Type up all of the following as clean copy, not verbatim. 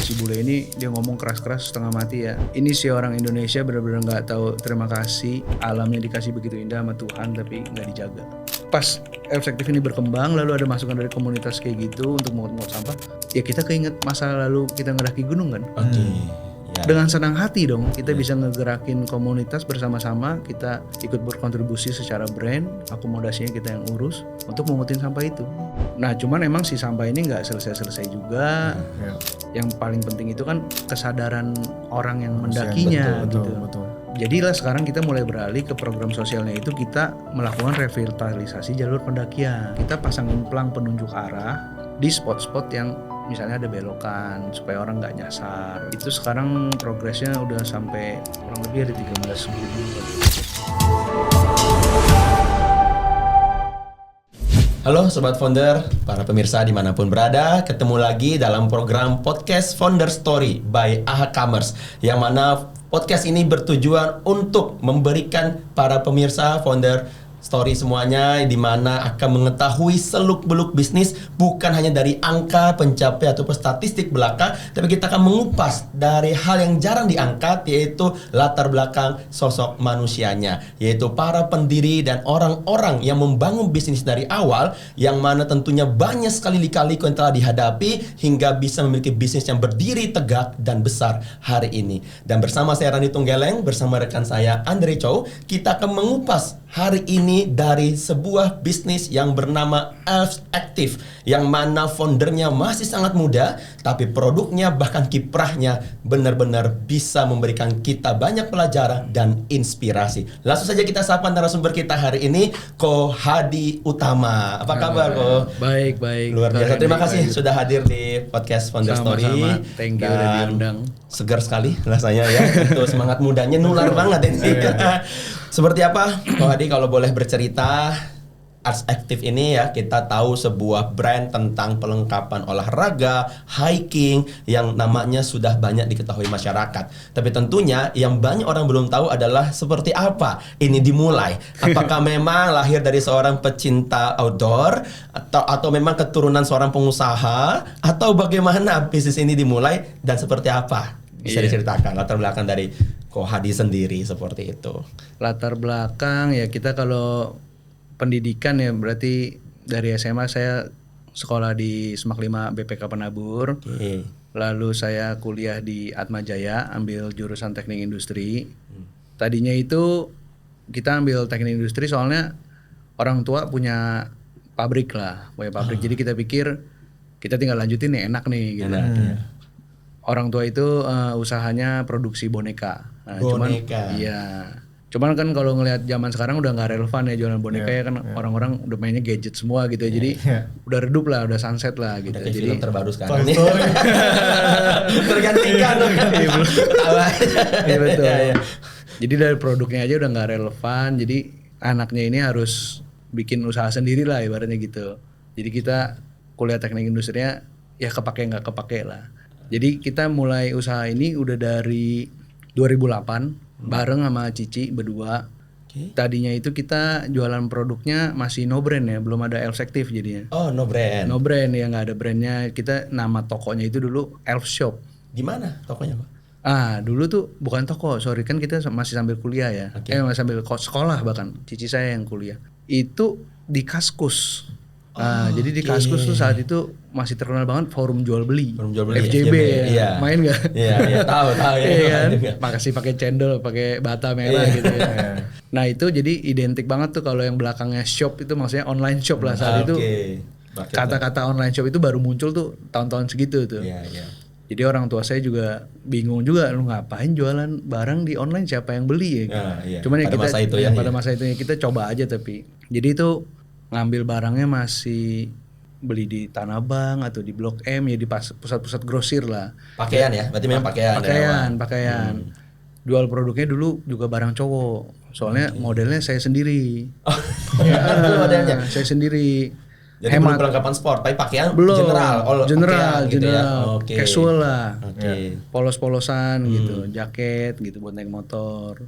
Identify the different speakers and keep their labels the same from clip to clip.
Speaker 1: si bule ini dia ngomong keras-keras setengah mati ya. Ini si orang Indonesia benar-benar nggak tahu terima kasih, alamnya dikasih begitu indah sama Tuhan tapi nggak dijaga. Pas Efsektif ini berkembang, lalu ada masukan dari komunitas kayak gitu untuk mengut-mengut sampah, ya kita keinget masa lalu kita ngedaki gunung kan.
Speaker 2: Ya.
Speaker 1: Dengan senang hati dong kita bisa ngegerakin komunitas bersama-sama, kita ikut berkontribusi secara brand, akomodasinya kita yang urus untuk mengutin sampah itu. Nah cuman emang si sampah ini nggak selesai-selesai juga. Yang paling penting itu kan kesadaran orang yang mendakinya.
Speaker 3: Betul.
Speaker 1: Jadilah sekarang kita mulai beralih ke program sosialnya itu kita melakukan revitalisasi jalur pendakian. Kita pasangin pelang penunjuk arah di spot-spot yang misalnya ada belokan supaya orang nggak nyasar. Itu sekarang progresnya udah sampai kurang lebih ada 13 gunung.
Speaker 2: Halo Sobat Founder, para pemirsa dimanapun berada, ketemu lagi dalam program podcast Founder Story by AHA Commerce, yang mana podcast ini bertujuan untuk memberikan para pemirsa Founder Story semuanya, di mana akan mengetahui seluk-beluk bisnis bukan hanya dari angka, pencapaian ataupun statistik belaka, tapi kita akan mengupas dari hal yang jarang diangkat, yaitu latar belakang sosok manusianya, yaitu para pendiri dan orang-orang yang membangun bisnis dari awal, yang mana tentunya banyak sekali lika-liku yang telah dihadapi hingga bisa memiliki bisnis yang berdiri tegak dan besar hari ini. Dan bersama saya Randi Tunggeleng, bersama rekan saya Andre Chow, kita akan mengupas hari ini dari sebuah bisnis yang bernama Efsektif, yang mana foundernya masih sangat muda, tapi produknya bahkan kiprahnya benar-benar bisa memberikan kita banyak pelajaran dan inspirasi. Langsung saja kita sapa narasumber kita hari ini, Ko Hadi Utama. Apa kabar, Ko?
Speaker 1: Baik.
Speaker 2: Luar biasa. Terima kasih sudah hadir di podcast Founder Story.
Speaker 1: Thank you udah diundang.
Speaker 2: Segar sekali rasanya ya. Itu semangat mudanya nular banget ini. Seperti apa, Ko Hadi, kalau boleh bercerita? Efsektif ini ya, kita tahu sebuah brand tentang pelengkapan olahraga, hiking, yang namanya sudah banyak diketahui masyarakat. Tapi tentunya yang banyak orang belum tahu adalah seperti apa ini dimulai. Apakah memang lahir dari seorang pecinta outdoor, atau memang keturunan seorang pengusaha, atau bagaimana bisnis ini dimulai dan seperti apa? Bisa diceritakan latar belakang dari Ko Hadi sendiri seperti itu.
Speaker 1: Latar belakang ya, kita kalau pendidikan ya berarti dari SMA saya sekolah di Semak 5 BPK Penabur. Lalu saya kuliah di Atmajaya, ambil jurusan teknik industri. Tadinya itu kita ambil teknik industri soalnya orang tua punya pabrik. Jadi kita pikir kita tinggal lanjutin nih, enak nih gitu. Orang tua itu usahanya produksi boneka. Cuman kan kalau ngelihat zaman sekarang udah nggak relevan ya jualan boneka ya kan, orang-orang udah mainnya gadget semua gitu ya. Jadi udah redup lah, udah sunset lah gitu.
Speaker 2: Jadi
Speaker 1: jadi
Speaker 2: film terbaru sekarang nih. Tergantikan dong.
Speaker 1: Iya betul. Jadi dari produknya aja udah nggak relevan. Jadi anaknya ini harus bikin usaha sendiri lah ibaratnya gitu. Jadi kita kuliah teknik industrinya ya kepake nggak kepake lah. Jadi kita mulai usaha ini udah dari 2008 bareng sama Cici berdua. Tadinya itu kita jualan produknya masih no brand ya, belum ada Efsektif jadinya.
Speaker 2: Oh, no brand.
Speaker 1: No brand ya, nggak ada brandnya. Kita nama tokonya itu dulu Elf Shop.
Speaker 2: Di mana tokonya, Pak?
Speaker 1: Dulu tuh bukan toko, sorry, kan kita masih sambil kuliah ya. Masih sambil sekolah, bahkan Cici saya yang kuliah. Itu di Kaskus. Jadi di Kaskus tuh saat itu masih terkenal banget forum jual beli. FJB ya.
Speaker 2: Iya.
Speaker 1: Main nggak?
Speaker 2: Iya, tahu ya.
Speaker 1: Iya kan? Makasih pakai cendol, pakai bata merah gitu ya. Nah itu jadi identik banget tuh kalau yang belakangnya shop itu maksudnya online shop lah saat itu. Kata-kata online shop itu baru muncul tuh tahun-tahun segitu tuh.
Speaker 2: Iya.
Speaker 1: Jadi orang tua saya juga bingung juga, lu ngapain jualan barang di online, siapa yang beli ya? Cuman ya pada masa itu kita coba aja. Tapi jadi itu ngambil barangnya masih beli di Tanah Abang atau di Blok M ya, di pusat-pusat grosir lah.
Speaker 2: Pakaian ya, berarti memang
Speaker 1: pakaian. Jual produknya dulu juga barang cowok, soalnya modelnya saya sendiri.
Speaker 2: Modelnya
Speaker 1: saya sendiri.
Speaker 2: Jadi belum perlengkapan sport, tapi pakaian
Speaker 1: belum.
Speaker 2: general
Speaker 1: gitu ya. Casual lah. Polos-polosan gitu, jaket gitu buat naik motor.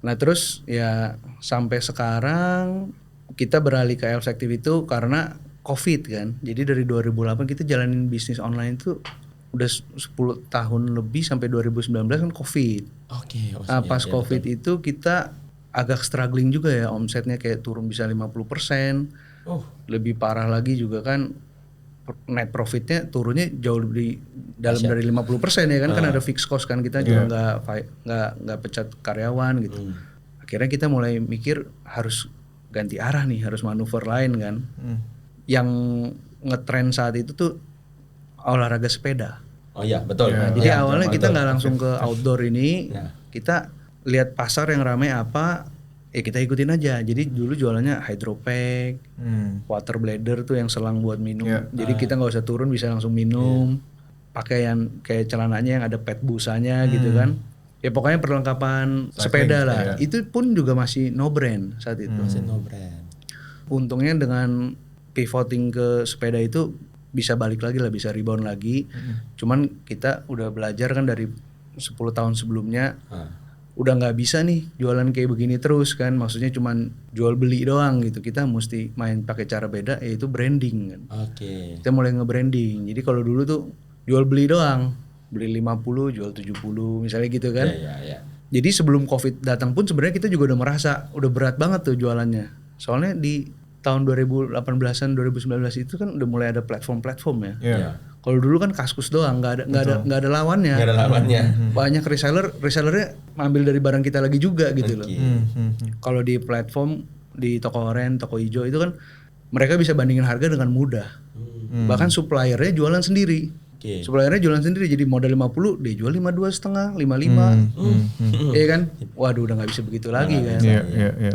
Speaker 1: Nah terus ya sampai sekarang kita beralih ke Efsektif itu karena COVID kan. Jadi dari 2008 kita jalanin bisnis online itu udah 10 tahun lebih sampai 2019 kan COVID.
Speaker 2: Oke.
Speaker 1: Nah, pas COVID itu kita agak struggling juga ya, omsetnya kayak turun bisa 50%. Lebih parah lagi juga kan net profitnya turunnya jauh lebih dalam dari 50% ya kan. Kan ada fixed cost kan, kita juga nggak pecat karyawan gitu. Akhirnya kita mulai mikir harus ganti arah nih, harus manuver lain kan. Yang ngetrend saat itu tuh olahraga sepeda.
Speaker 2: Oh iya, betul.
Speaker 1: Nah, jadi awalnya kita nggak langsung ke outdoor ini, kita lihat pasar yang ramai apa, ya kita ikutin aja. Jadi dulu jualannya hydropack, water bladder tuh yang selang buat minum. Jadi kita nggak usah turun, bisa langsung minum. Pakai yang kayak celananya yang ada pet busanya gitu kan. Ya pokoknya perlengkapan sepeda lah. Itu pun juga masih no brand saat itu.
Speaker 2: Masih no brand.
Speaker 1: Untungnya dengan pivoting ke sepeda itu bisa balik lagi lah, bisa rebound lagi. Cuman kita udah belajar kan dari 10 tahun sebelumnya. Udah nggak bisa nih jualan kayak begini terus kan, maksudnya cuman jual beli doang gitu. Kita mesti main pakai cara beda, yaitu branding kan. Kita mulai nge-branding. Jadi kalau dulu tuh jual beli doang, beli 50 jual 70 misalnya gitu kan. Jadi sebelum COVID datang pun sebenarnya kita juga udah merasa udah berat banget tuh jualannya. Soalnya di tahun 2018-an 2019 itu kan udah mulai ada platform-platform ya. Kalau dulu kan Kaskus doang, nggak ada lawannya.
Speaker 2: Nggak ada lawannya.
Speaker 1: Banyak resellernya ambil dari barang kita lagi juga gitu loh. Kalau di platform, di toko oren, toko hijau itu kan mereka bisa bandingin harga dengan mudah. Bahkan suppliernya jualan sendiri. Suppliernya jualan sendiri, jadi modal 50 dia jual 52,5, 55. Iya kan? Waduh, udah nggak bisa begitu lagi kan.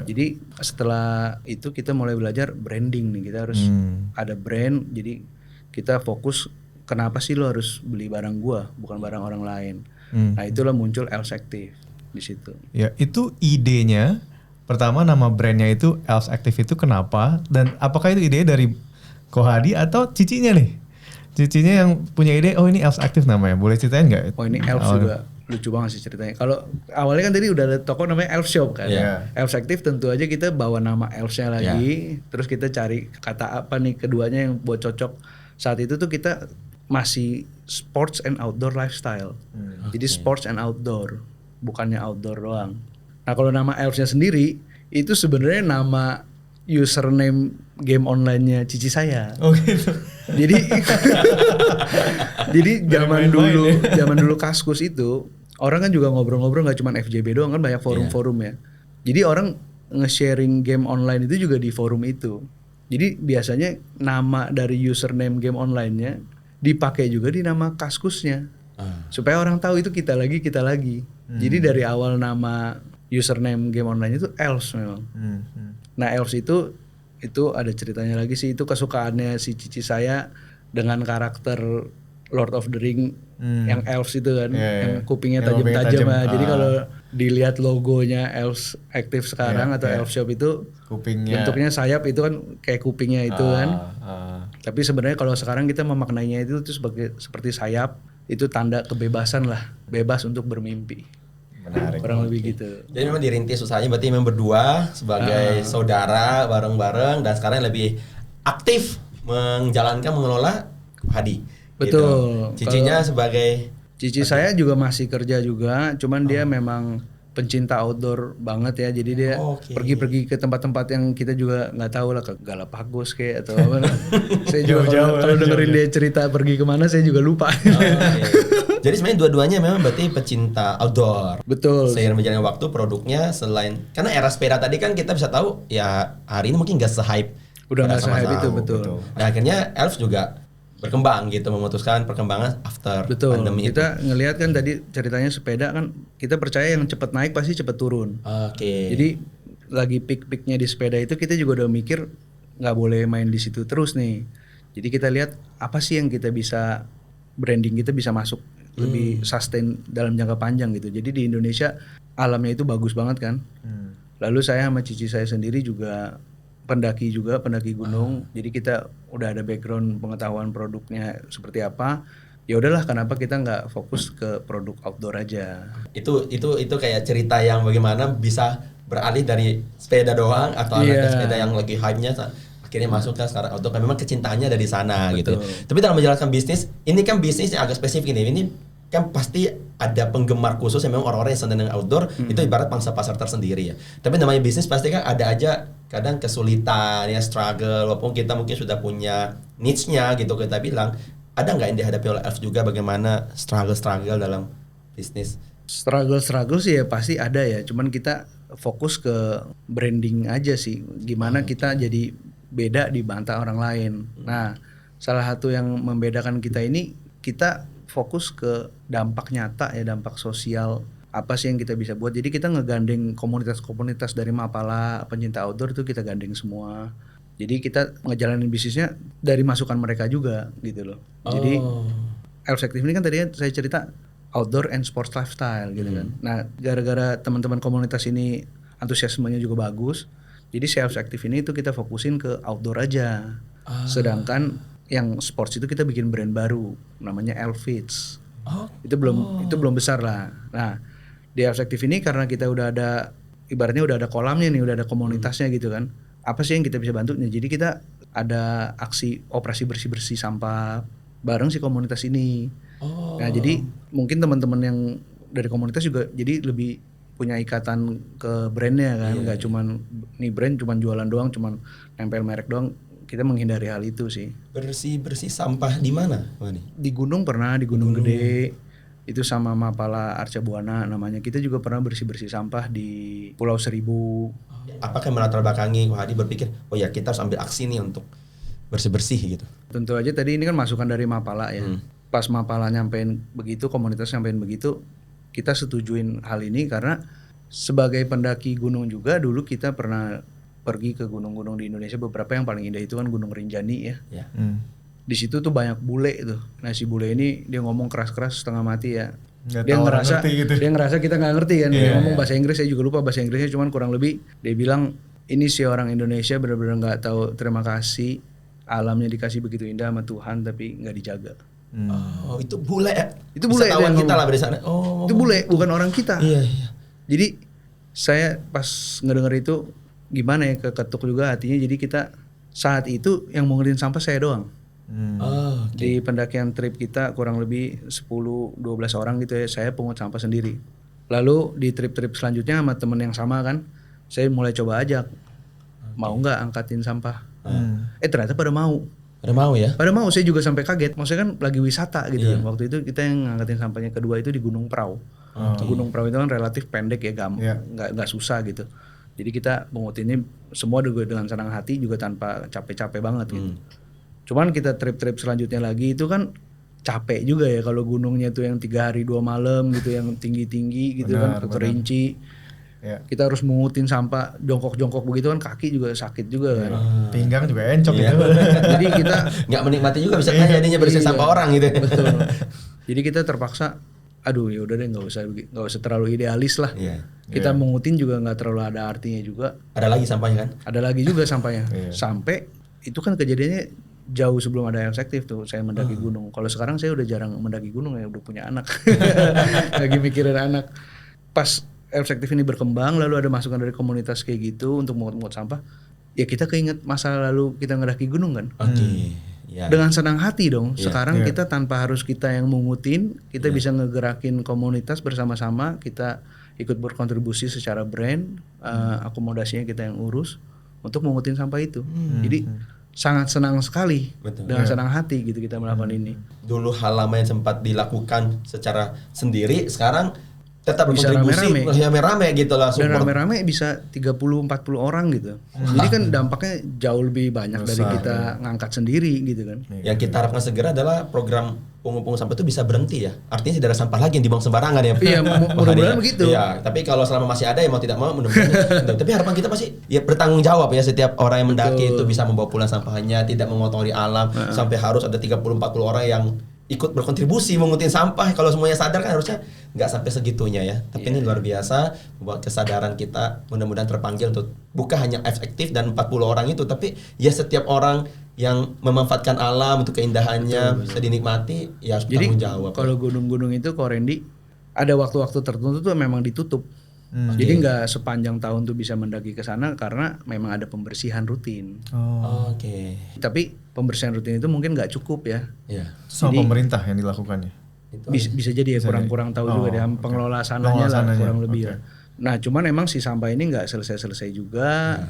Speaker 1: Jadi setelah itu kita mulai belajar branding nih. Kita harus ada brand. Jadi kita fokus, kenapa sih lo harus beli barang gua, bukan barang orang lain. Nah itulah muncul Els Active di situ.
Speaker 3: Ya, itu idenya pertama, nama brandnya itu Els Active itu kenapa, dan apakah itu ide dari Kohadi atau cicinya nih? Cicinya yang punya ide, oh ini Els Active namanya, boleh ceritain nggak?
Speaker 1: Oh ini Els juga lucu banget sih ceritanya. Kalau awalnya kan tadi udah ada toko namanya Els Shop kan. Els Active tentu aja kita bawa nama Els-nya lagi, terus kita cari kata apa nih keduanya yang buat cocok. Saat itu tuh kita masih sports and outdoor lifestyle. Jadi sports and outdoor, bukannya outdoor doang. Nah kalau nama Els-nya sendiri, itu sebenarnya nama username game online-nya cici saya.
Speaker 3: Oh gitu.
Speaker 1: Jadi zaman dulu Kaskus itu, orang kan juga ngobrol-ngobrol nggak cuma FJB doang kan, banyak forum-forum ya. Jadi orang nge-sharing game online itu juga di forum itu. Jadi biasanya nama dari username game online-nya dipakai juga di nama Kaskusnya. Supaya orang tahu itu kita lagi. Jadi dari awal nama username game online itu Els memang. Nah Els itu ada ceritanya lagi sih, itu kesukaannya si cici saya dengan karakter Lord of the Ring yang elves itu kan, yang kupingnya tajam-tajam. Jadi kalau dilihat logonya Els Active sekarang atau Els Shop itu kupingnya, bentuknya sayap itu kan kayak kupingnya itu kan. Tapi sebenarnya kalau sekarang kita memaknainya itu seperti sayap, itu tanda kebebasan lah, bebas untuk bermimpi.
Speaker 2: Menarik.
Speaker 1: Kurang lebih gitu.
Speaker 2: Jadi memang dirintis usahanya berarti memang berdua sebagai saudara bareng-bareng, dan sekarang lebih aktif mengelola Hadi.
Speaker 1: Betul.
Speaker 2: Gitu. Cicinya sebagai
Speaker 1: cici saya juga masih kerja juga, cuman dia memang pencinta outdoor banget ya. Jadi dia pergi-pergi ke tempat-tempat yang kita juga nggak tahu lah, ke Galapagos kayak atau apa. Saya juga kalau dengerin dia cerita pergi kemana saya juga lupa.
Speaker 2: Jadi sebenarnya dua-duanya memang berarti pecinta outdoor.
Speaker 1: Betul.
Speaker 2: Seiring berjalannya waktu produknya selain, karena era sepeda tadi kan kita bisa tahu ya hari ini mungkin nggak se-hype.
Speaker 1: Udah nggak se-hype itu, betul.
Speaker 2: Nah akhirnya Elf juga berkembang gitu, memutuskan perkembangan after pandemi.
Speaker 1: Kita ngelihat kan tadi ceritanya sepeda kan, kita percaya yang cepat naik pasti cepat turun. Jadi lagi peak-peaknya di sepeda itu kita juga udah mikir nggak boleh main di situ terus nih. Jadi kita lihat apa sih yang kita bisa, branding kita bisa masuk lebih sustain dalam jangka panjang gitu. Jadi di Indonesia alamnya itu bagus banget kan. Lalu saya sama cici saya sendiri juga pendaki gunung. Jadi kita udah ada background pengetahuan produknya seperti apa. Ya udahlah, kenapa kita nggak fokus ke produk outdoor aja.
Speaker 2: Itu kayak cerita yang bagaimana bisa beralih dari sepeda doang atau anak sepeda yang lagi hype-nya akhirnya masuk kan sekarang outdoor kan memang kecintaannya dari sana gitu. Tapi dalam menjalankan bisnis, ini kan bisnis yang agak spesifik ini kan pasti ada penggemar khusus yang memang orang-orang yang senang dengan outdoor, itu ibarat pangsa pasar tersendiri ya. Tapi namanya bisnis pasti kan ada aja kadang kesulitan ya, struggle, walaupun kita mungkin sudah punya niche-nya gitu kita bilang, ada nggak yang dihadapi oleh Elf juga bagaimana struggle dalam bisnis?
Speaker 1: Struggle sih ya pasti ada ya, cuman kita fokus ke branding aja sih, gimana kita jadi beda di bantah orang lain. Nah, salah satu yang membedakan kita ini, kita fokus ke dampak nyata ya, dampak sosial apa sih yang kita bisa buat. Jadi kita ngegandeng komunitas-komunitas dari Mapala, pencinta outdoor itu kita gandeng semua. Jadi kita ngejalanin bisnisnya dari masukan mereka juga gitu loh. Jadi Elf Active ini kan tadinya saya cerita outdoor and sports lifestyle gitu kan. Nah, gara-gara teman-teman komunitas ini antusiasmenya juga bagus, jadi si Elf Active ini itu kita fokusin ke outdoor aja. Sedangkan yang sports itu kita bikin brand baru namanya Elfits. Itu belum besar lah. Nah, di Elf Active ini karena kita udah ada, ibaratnya udah ada kolamnya nih, udah ada komunitasnya gitu kan. Apa sih yang kita bisa bantu? Nah, jadi kita ada aksi operasi bersih-bersih sampah bareng si komunitas ini. Nah, jadi mungkin teman-teman yang dari komunitas juga jadi lebih punya ikatan ke brandnya kan, nggak cuman nih brand cuman jualan doang, cuman nempel merek doang. Kita menghindari hal itu sih.
Speaker 2: Bersih sampah di mana?
Speaker 1: Di gunung pernah, di Gunung Gede itu sama Mapala Arca Buana namanya. Kita juga pernah bersih sampah di Pulau Seribu.
Speaker 2: Apakah melatar belakangi Ko Hadi berpikir, oh ya kita harus ambil aksi nih untuk bersih gitu?
Speaker 1: Tentu aja tadi ini kan masukan dari Mapala ya. Pas Mapala nyampein begitu, komunitas nyampein begitu, kita setujuin hal ini karena sebagai pendaki gunung juga dulu kita pernah pergi ke gunung-gunung di Indonesia. Beberapa yang paling indah itu kan Gunung Rinjani ya. Di situ tuh banyak bule tuh. Nah si bule ini dia ngomong keras-keras setengah mati ya. Dia ngerasa kita nggak ngerti kan. Dia ngomong bahasa Inggris, saya juga lupa bahasa Inggrisnya, cuman kurang lebih dia bilang ini si orang Indonesia benar-benar nggak tahu terima kasih, alamnya dikasih begitu indah sama Tuhan tapi nggak dijaga.
Speaker 2: Oh, itu bule ya?
Speaker 1: Itu bule
Speaker 2: yang kita lah dari sana.
Speaker 1: Itu bule, bukan orang kita.
Speaker 2: Iya.
Speaker 1: Jadi saya pas ngedenger itu gimana ya, keketuk juga hatinya. Jadi kita saat itu yang mengerin sampah saya doang. Di pendakian trip kita kurang lebih 10-12 orang gitu ya, saya pungut sampah sendiri. Lalu di trip-trip selanjutnya sama temen yang sama kan, saya mulai coba ajak, mau nggak angkatin sampah? Ternyata pada mau. Pada mau, saya juga sampai kaget. Maksudnya kan lagi wisata gitu kan. Waktu itu kita yang ngangkatin sampahnya kedua itu di Gunung Prau. Gunung Prau itu kan relatif pendek ya, nggak susah gitu. Jadi kita mengutinnya semua juga dengan senang hati juga tanpa capek-capek banget gitu. Cuman kita trip-trip selanjutnya lagi itu kan capek juga ya kalau gunungnya tuh yang 3 hari 2 malam gitu, yang tinggi-tinggi gitu kan, ke Kerinci. Kita harus mengutin sampah jongkok-jongkok begitu kan, kaki juga sakit juga kan.
Speaker 3: Pinggang juga encok gitu.
Speaker 1: Jadi kita
Speaker 2: nggak menikmati juga bisa kan jadinya bersihin sampah orang gitu.
Speaker 1: Betul. Jadi kita terpaksa, aduh ya udah deh nggak usah terlalu idealis lah. Kita mengutin juga nggak terlalu ada artinya juga.
Speaker 2: Ada lagi sampahnya kan?
Speaker 1: Ada lagi juga sampahnya. Sampai itu kan kejadiannya jauh sebelum ada Elf Active tuh saya mendaki gunung. Kalau sekarang saya udah jarang mendaki gunung ya, udah punya anak. Lagi mikirin anak. Pas Elf Active ini berkembang, lalu ada masukan dari komunitas kayak gitu untuk mengut sampah, ya kita keinget masa lalu kita ngedaki gunung kan. Dengan senang hati dong. Sekarang kita tanpa harus kita yang mengutin, kita bisa ngegerakin komunitas bersama-sama, kita ikut berkontribusi secara brand, akomodasinya kita yang urus untuk mengutin sampah itu. Jadi sangat senang sekali. Dengan senang hati gitu kita melakukan ini.
Speaker 2: Dulu hal lama yang sempat dilakukan secara sendiri, sekarang tetap
Speaker 1: bisa
Speaker 2: rame-rame gitu lah.
Speaker 1: Dan rame-rame bisa 30-40 orang gitu. Jadi kan dampaknya jauh lebih banyak dari kita ngangkat sendiri gitu kan.
Speaker 2: Yang kita harapkan segera adalah program pungut sampah itu bisa berhenti ya. Artinya tidak ada sampah lagi yang dibuang sembarangan ya.
Speaker 1: Iya, mudah-mudahan begitu.
Speaker 2: Iya, tapi kalau selama masih ada ya mau tidak mau mudah-mudahan. Tapi harapan kita pasti ya bertanggung jawab ya, setiap orang yang mendaki itu bisa membawa pulang sampahnya, tidak mengotori alam, sampai harus ada 30-40 orang yang ikut berkontribusi mengutin sampah. Kalau semuanya sadar kan harusnya nggak sampai segitunya ya. Tapi ini luar biasa membuat kesadaran kita, mudah-mudahan terpanggil untuk bukan hanya efektif dan 40 orang itu, tapi ya setiap orang yang memanfaatkan alam untuk keindahannya bisa dinikmati ya harus bertanggung jawab.
Speaker 1: Kalau gunung-gunung itu Ko Randy ada waktu-waktu tertentu tuh memang ditutup. Jadi nggak sepanjang tahun tuh bisa mendaki ke sana karena memang ada pembersihan rutin.
Speaker 2: Oke.
Speaker 1: Tapi pembersihan rutin itu mungkin nggak cukup ya.
Speaker 2: Iya.
Speaker 3: Sama pemerintah yang dilakukannya.
Speaker 1: Bisa jadi ya kurang tahu juga deh pengelola sananya lah kurang lebih ya. Nah cuman emang si sampah ini nggak selesai juga.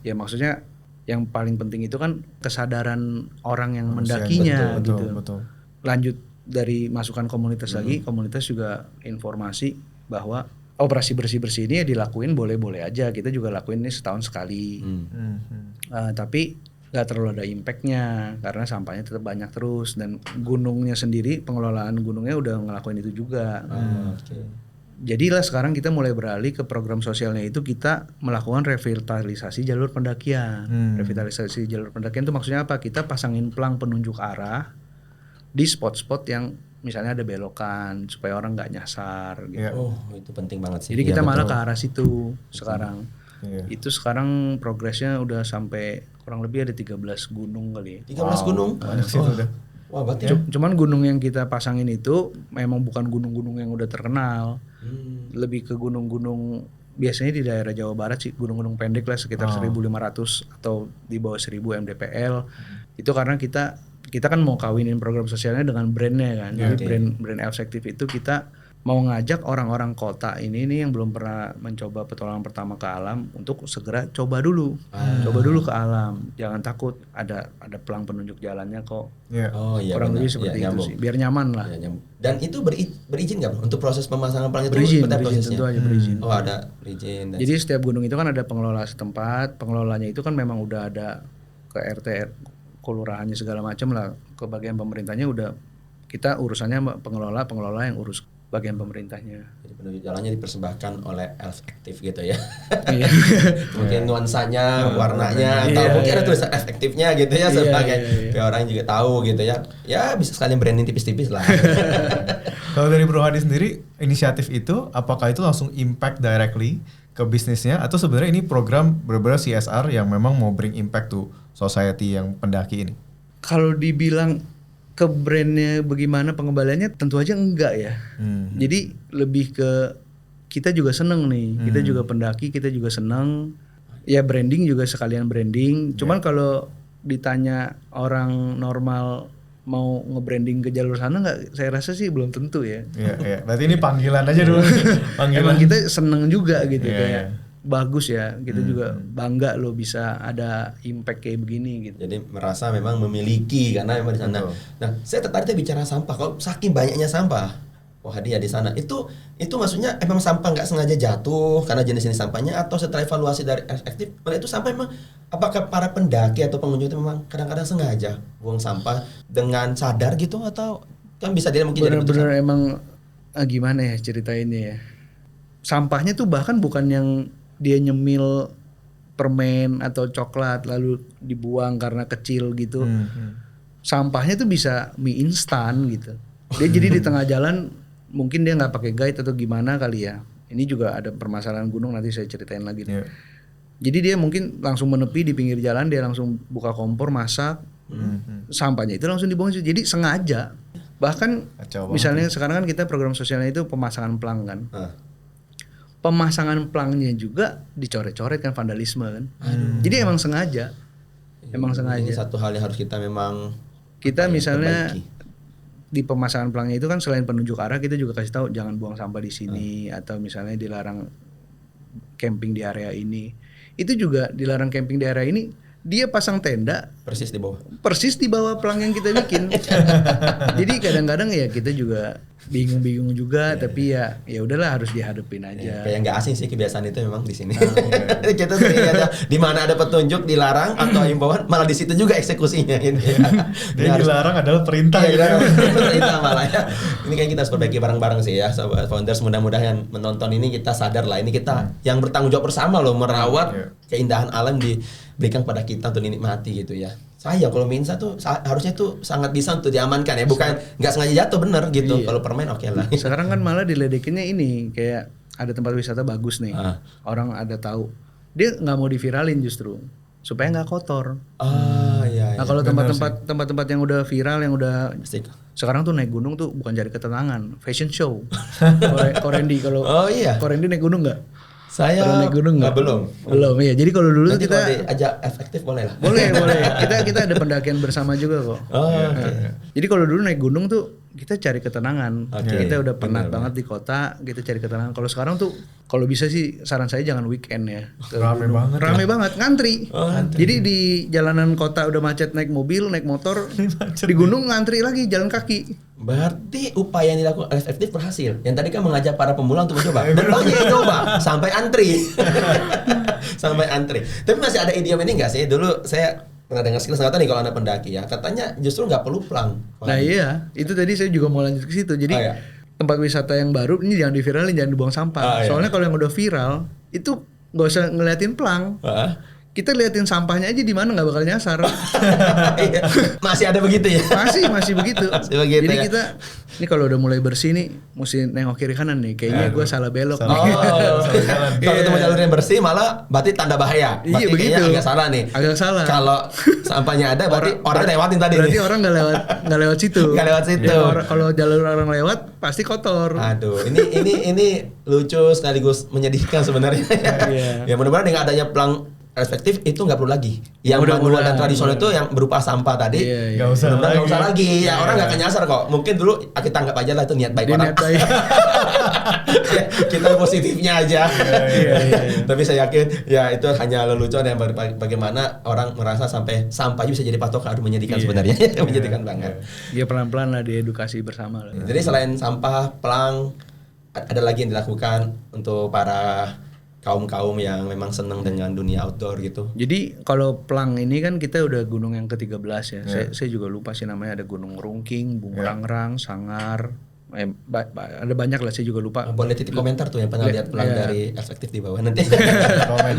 Speaker 1: Ya maksudnya yang paling penting itu kan kesadaran orang yang mendakinya gitu.
Speaker 3: Betul.
Speaker 1: Lanjut dari masukan komunitas lagi, komunitas juga informasi bahwa operasi bersih-bersih ini ya dilakuin boleh-boleh aja. Kita juga lakuin ini setahun sekali. Tapi nggak terlalu ada impactnya karena sampahnya tetap banyak terus dan gunungnya sendiri pengelolaan gunungnya udah ngelakuin itu juga. Jadilah sekarang kita mulai beralih ke program sosialnya itu kita melakukan revitalisasi jalur pendakian. Revitalisasi jalur pendakian itu maksudnya apa? Kita pasangin pelang penunjuk arah di spot-spot yang misalnya ada belokan supaya orang nggak nyasar gitu.
Speaker 2: Oh itu penting banget sih.
Speaker 1: Jadi kita malah ke arah situ sekarang. Itu sekarang progresnya udah sampai kurang lebih ada 13 gunung kali.
Speaker 2: 13 gunung?
Speaker 3: Banyak sih udah.
Speaker 2: Wah berarti
Speaker 1: Cuman gunung yang kita pasangin itu memang bukan gunung-gunung yang udah terkenal. Lebih ke gunung-gunung biasanya di daerah Jawa Barat sih, gunung-gunung pendek lah sekitar 1.500 atau di bawah 1.000 mdpl. Itu karena kita kan mau kawinin program sosialnya dengan brandnya kan. Jadi brand Elves Active itu kita mau ngajak orang-orang kota ini nih yang belum pernah mencoba petualangan pertama ke alam untuk segera coba dulu. Coba dulu ke alam. Jangan takut, ada pelang penunjuk jalannya kok.
Speaker 2: Oh iya.
Speaker 1: Kurang lebih seperti itu sih. Biar nyaman lah.
Speaker 2: Dan itu berizin nggak untuk proses pemasangan pelang itu?
Speaker 1: Berizin, tentu aja berizin.
Speaker 2: Oh ada berizin.
Speaker 1: Jadi setiap gunung itu kan ada pengelola setempat. Pengelolanya itu kan memang udah ada ke RT, kelurahannya segala macam lah. Ke bagian pemerintahnya udah kita urusannya pengelola yang urus bagian pemerintahnya.
Speaker 2: Jadi penunjuk jalannya dipersembahkan oleh Elves Active gitu ya.
Speaker 1: Iya.
Speaker 2: Mungkin nuansanya, warnanya, atau mungkin ada tulisan Elves Active-nya gitu ya sebagai biar orang juga tahu gitu ya. Ya bisa sekalian branding tipis-tipis lah.
Speaker 3: Kalau dari Bro Hadi sendiri, inisiatif itu apakah itu langsung impact directly ke bisnisnya atau sebenarnya ini program benar-benar CSR yang memang mau bring impact to society yang pendaki ini?
Speaker 1: Kalau dibilang ke brandnya bagaimana pengembaliannya tentu aja enggak ya. Jadi lebih ke kita juga seneng nih, kita juga pendaki, kita juga seneng. Ya branding juga sekalian branding. Cuman kalau ditanya orang normal mau nge-branding ke jalur sana nggak, saya rasa sih belum tentu ya.
Speaker 3: Iya. Berarti ini panggilan aja dulu.
Speaker 1: Emang kita seneng juga gitu kayak bagus ya, kita juga bangga loh bisa ada impact kayak begini gitu.
Speaker 2: Jadi merasa memang memiliki karena memang di sana. Nah, saya tertarik bicara sampah. Kalau saking banyaknya sampah, wah dia di sana itu maksudnya emang sampah nggak sengaja jatuh karena jenis sampahnya atau setelah evaluasi dari efektif, itu sampah emang apakah para pendaki atau pengunjung itu memang kadang-kadang sengaja buang sampah dengan sadar gitu atau kan bisa dia mungkin
Speaker 1: bener-bener emang gimana ya ceritainnya ya. Sampahnya tuh bahkan bukan yang dia nyemil permen atau coklat lalu dibuang karena kecil gitu. Sampahnya tuh bisa mie instan gitu. Dia jadi di tengah jalan mungkin dia nggak pakai guide atau gimana kali ya. Ini juga ada permasalahan gunung, nanti saya ceritain lagi. Jadi dia mungkin langsung menepi di pinggir jalan, dia langsung buka kompor masak, sampahnya itu langsung dibuang. Jadi sengaja. Bahkan misalnya sekarang kan kita program sosialnya itu pemasangan pelang kan. Pemasangan pelangnya juga dicoret-coret kan, vandalisme kan. Jadi emang sengaja.
Speaker 2: Ini satu hal yang harus kita memang
Speaker 1: misalnya di pemasangan pelangnya itu kan selain penunjuk arah kita juga kasih tahu jangan buang sampah di sini atau misalnya dilarang camping di area ini. Itu juga dilarang camping di area ini, dia pasang tenda persis di bawah pelang yang kita bikin. Jadi kadang-kadang ya kita juga bingung juga, tapi ya udahlah harus dihadapin aja.
Speaker 2: Kayak nggak asing sih kebiasaan itu memang di sini. Kita sering ada di mana ada petunjuk dilarang atau himbauan malah di situ juga eksekusinya ini.
Speaker 3: Dia dilarang adalah perintah.
Speaker 2: Perintah malah ya. Ini kayak kita harus perbaiki bareng-bareng sih ya, sobat founders. Mudah-mudahan menonton ini kita sadar lah ini kita yang bertanggung jawab bersama loh merawat keindahan alam diberikan pada kita untuk dinikmati gitu ya. Sayang kalau minsa tuh harusnya tuh sangat bisa untuk diamankan ya, bukan nggak sengaja jatuh bener gitu. Kalau permen oke lah.
Speaker 1: Sekarang kan malah diledekinnya ini kayak ada tempat wisata bagus nih, orang ada tahu, dia nggak mau diviralin justru supaya nggak kotor. Nah kalau tempat-tempat yang udah viral yang udah sekarang tuh naik gunung tuh bukan cari ketenangan, fashion show. Korendi kalau Korendi naik gunung nggak?
Speaker 2: Saya
Speaker 1: Pernah naik gunung nggak?
Speaker 2: belum.
Speaker 1: Belum ya. Jadi kalau dulu
Speaker 2: Nanti
Speaker 1: kita
Speaker 2: kalau diajak efektif boleh lah.
Speaker 1: boleh. Kita ada pendakian bersama juga kok.
Speaker 2: Oh, oke.
Speaker 1: Jadi kalau dulu naik gunung tuh kita cari ketenangan.
Speaker 2: Oke.
Speaker 1: Kita udah penat banget di kota, kita cari ketenangan. Kalau sekarang tuh kalau bisa sih saran saya jangan weekend ya.
Speaker 3: Rame banget.
Speaker 1: Rame banget, ngantri.
Speaker 2: Oh,
Speaker 1: Jadi di jalanan kota udah macet naik mobil, naik motor, di gunung ngantri lagi jalan kaki.
Speaker 2: Berarti upaya yang dilakukan efektif berhasil. Yang tadi kan mengajak para pemula untuk mencoba. Dan banyak yang coba sampai antri. Sampai antri. Tapi masih ada idiom ini nggak sih? Dulu saya pernah dengar sekilas, nggak tahu nih kalau Anda pendaki ya. Katanya justru nggak perlu plang.
Speaker 1: Nah iya, itu tadi saya juga mau lanjut ke situ. Jadi
Speaker 2: iya.
Speaker 1: tempat wisata yang baru ini jangan diviralin, jangan dibuang sampah.
Speaker 2: Iya.
Speaker 1: Soalnya kalau yang udah viral itu nggak usah ngeliatin plang. Kita liatin sampahnya aja di mana, nggak bakal nyasar.
Speaker 2: Iya. Masih ada begitu ya?
Speaker 1: Masih begitu.
Speaker 2: Masih begitu
Speaker 1: Jadi
Speaker 2: ya?
Speaker 1: kita ini kalau udah mulai bersih nih, mesti nengok kiri kanan nih. Kayaknya gue salah belok.
Speaker 2: Oh, kalau ketemu jalur yang bersih malah berarti tanda bahaya.
Speaker 1: Iya,
Speaker 2: Berarti
Speaker 1: begitu.
Speaker 2: kayaknya agak salah nih.
Speaker 1: Agak salah.
Speaker 2: Kalau sampahnya ada berarti orang lewatin tadi.
Speaker 1: Berarti
Speaker 2: nih.
Speaker 1: orang nggak lewat situ.
Speaker 2: Nggak lewat situ.
Speaker 1: Ya, kalau jalur orang lewat pasti kotor.
Speaker 2: Aduh, ini lucu sekaligus menyedihkan sebenarnya.
Speaker 1: Iya.
Speaker 2: Ya mudah-mudahan dengan adanya pelang efektif itu nggak perlu lagi. Yang manual dan tradisional itu yang berupa sampah tadi.
Speaker 1: Iya.
Speaker 3: Nggak usah
Speaker 2: Mudah-mudahan nggak usah lagi. Ya
Speaker 3: Iya.
Speaker 2: orang nggak akan nyasar kok. Mungkin dulu kita anggap aja lah itu niat baik
Speaker 1: Dia
Speaker 2: orang.
Speaker 1: niat baik.
Speaker 2: Ya, kita positifnya aja.
Speaker 1: Iya.
Speaker 2: Tapi saya yakin ya itu hanya lelucon yang bagaimana orang merasa sampai sampah bisa jadi patokan. Aduh menyedihkan sebenarnya. Menyedihkan banget.
Speaker 1: Ya pelan-pelan lah diedukasi bersama lah.
Speaker 2: Jadi selain sampah, pelang, ada lagi yang dilakukan untuk para kaum-kaum yang memang senang dengan dunia outdoor gitu.
Speaker 1: Jadi kalau pelang ini kan kita udah gunung yang ke-13 ya. Saya juga lupa sih namanya, ada Gunung Rungking, Bungrangrang, Sangar. Ada banyak lah, saya juga lupa.
Speaker 2: Boleh titip komentar tuh yang pernah lihat pelang dari efektif di bawah nanti.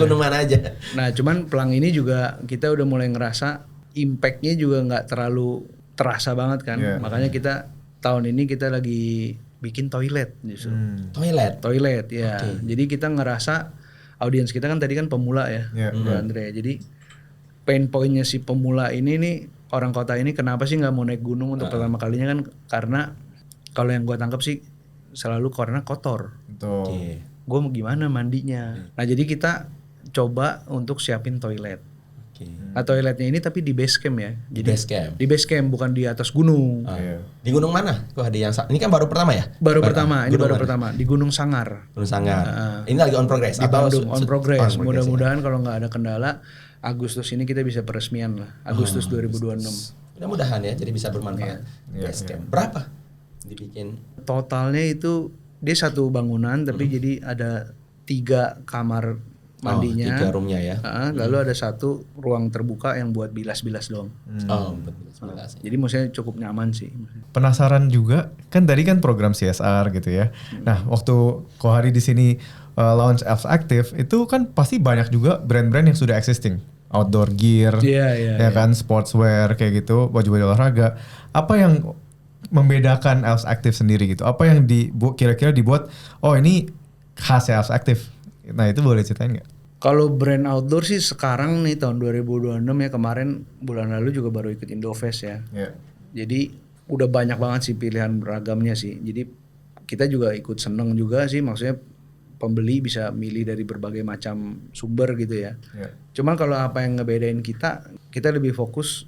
Speaker 2: Gunung mana aja.
Speaker 1: Nah cuman pelang ini juga kita udah mulai ngerasa impact-nya juga nggak terlalu terasa banget kan. Makanya kita tahun ini kita lagi bikin toilet justru. Toilet ya. Jadi kita ngerasa audiens kita kan tadi kan pemula ya, Bro Andre. Jadi pain point-nya si pemula ini nih, orang kota ini kenapa sih nggak mau naik gunung untuk pertama kalinya kan karena kalau yang gue tangkap sih selalu karena kotor.
Speaker 3: Betul.
Speaker 1: Gue mau gimana mandinya. Nah jadi kita coba untuk siapin toilet. Nah toiletnya ini tapi di base camp ya. Jadi di base camp bukan di atas gunung.
Speaker 2: Di gunung mana? Kok ada yang ini kan baru pertama ya?
Speaker 1: Baru pertama di Gunung Sangar.
Speaker 2: Gunung Sangar. Ini lagi on progress.
Speaker 1: Di Bandung on progress. Mudah-mudahan kalau nggak ada kendala Agustus ini kita bisa peresmian lah. Agustus 2026.
Speaker 2: Mudah-mudahan ya, jadi bisa bermanfaat. Base camp. Berapa dibikin?
Speaker 1: Totalnya itu dia satu bangunan tapi jadi ada 3 kamar mandinya.
Speaker 2: 3 roomnya ya.
Speaker 1: Lalu ada 1 ruang terbuka yang buat bilas-bilas doang.
Speaker 2: Bilas.
Speaker 1: Jadi maksudnya cukup nyaman sih.
Speaker 3: Penasaran juga, kan tadi kan program CSR gitu ya. Nah, waktu Kohari di sini launch Elf Active, itu kan pasti banyak juga brand-brand yang sudah existing. Outdoor gear, ya kan, sportswear kayak gitu, baju-baju olahraga. Apa yang membedakan Elf Active sendiri gitu? Apa yang kira-kira dibuat, oh ini khas Elf Active? Nah itu boleh ceritain nggak?
Speaker 1: Kalau brand outdoor sih sekarang nih tahun 2026 ya, kemarin bulan lalu juga baru ikut Indofest ya. Jadi udah banyak banget sih pilihan beragamnya sih. Jadi kita juga ikut seneng juga sih, maksudnya pembeli bisa milih dari berbagai macam sumber gitu ya. Cuman kalau apa yang ngebedain kita lebih fokus